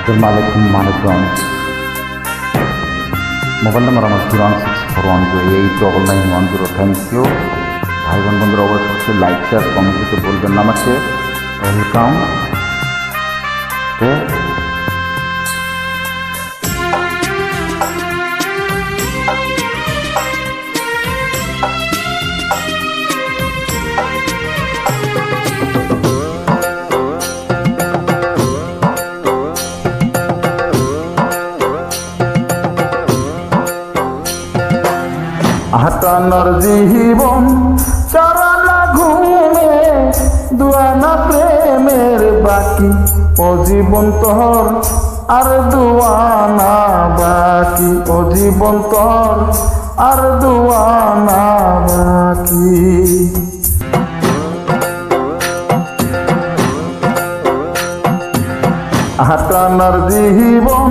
Assalamualaikum Manikganj. Mobile number আমার 01641289910। Thank you ভাই বোন বন্ধুরা, অবশ্যই লাইক শেয়ার কমেন্ট করতে বলবেন না আমাকে। ওয়েলকাম। হাটানোর জীবন চারানা ঘুমে দুয়ানা প্রেমের বাকি, ও জীবন তোর আর দুয়ানা বাকি, ও জীবন তোর আর দুয়ানা বাকি। হাটানোর জীবন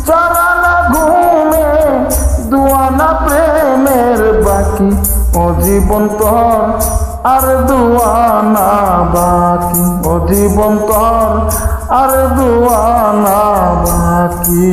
চারানা ঘুমে দুয়ানা প্রেমের বাকি, ও জীবন তোর আর দুয়ানা বাকি, ও জীবন তোর আর দুয়ানা বাকি।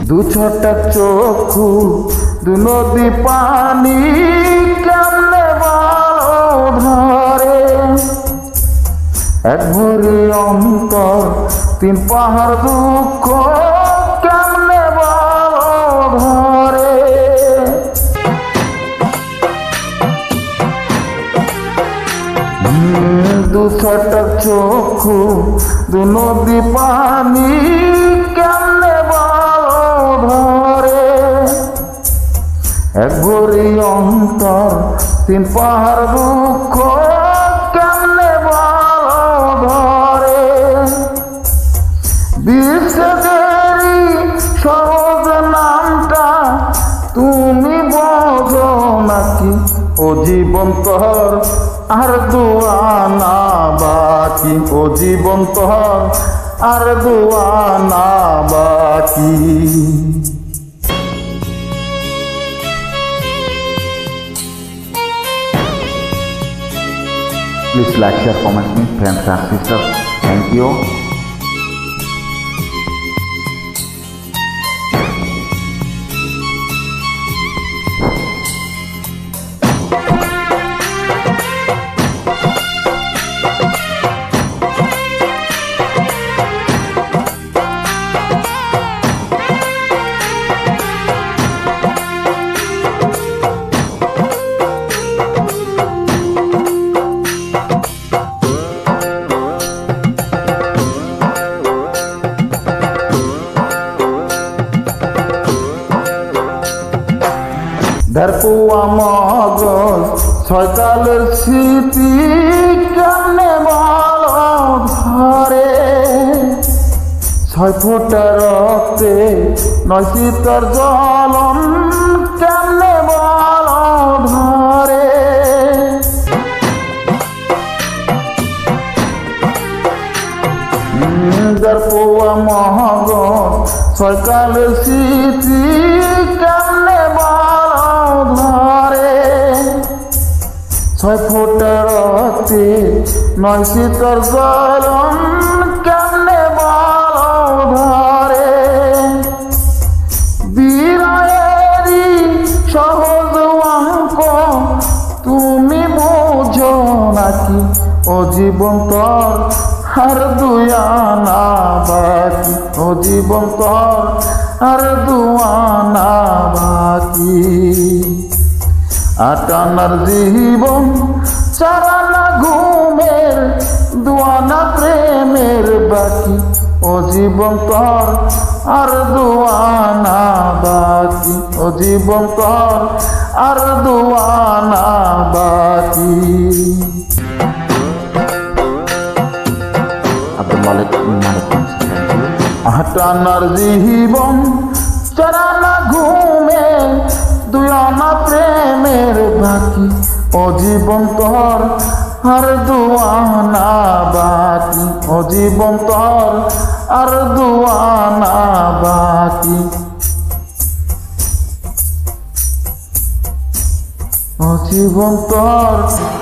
দু ছোটা চক্ষু দু নদী পানি কেমনে ভালো ধরে, এক ভরি অন্তর তিন পাহাড় দুঃখ কেমনে ভালো ধরে। দু ছোটা চক্ষু দু নদী পানি কেমনে ধরে, এক ভরি অন্তর তিন পাহাড় দুঃখ কেমনে ভালো ধরে। বিশ্বেরই সহজ নামটা তুমি বোঝো নাকি, ও জীবন তোর আর দুয়ানা বাকি, ও জীবন তোর আর দুয়ানা বাকি। Please like, share, comment me, friends and sisters. Thank you. ধারপুয়া মগজ ছয়কালের স্মৃতি কেমনে ভালো ধরে, ছয় ফোঁটা রক্তে নয় শীতর জ্বলন কেমনে ভালো ধরে। ধারপুয়া মগজ ছয়কালের স্মৃতি কেমনে ধরে, ছয় ফোঁটা রক্তে নয় শীতর জ্বলন কেমনে ভালো ধরে। বিরহেরই সহজ অঙ্ক তুমি বোঝো নাকি, ও জীবন তোর আর দুয়ানা বাকি, ও জীবন তোর আর দুয়ানা বাকি। আটানার জীবন চারানা ঘুমের দুয়ানা প্রেমের বাকি, ও জীবন তোর আর দুয়ানা বাকি, ও জীবন তোর আর দুয়ানা বাকি। Abdul Malik Manikganj. Thank you. আটানার জীবন চরানা ঘুমে দুই আনা প্রেমের বাকি ও জীবন তোর আর দুয়ানা বাকি ও জীবন তোর আর দুয়ানা বাকি ও জীবন তোর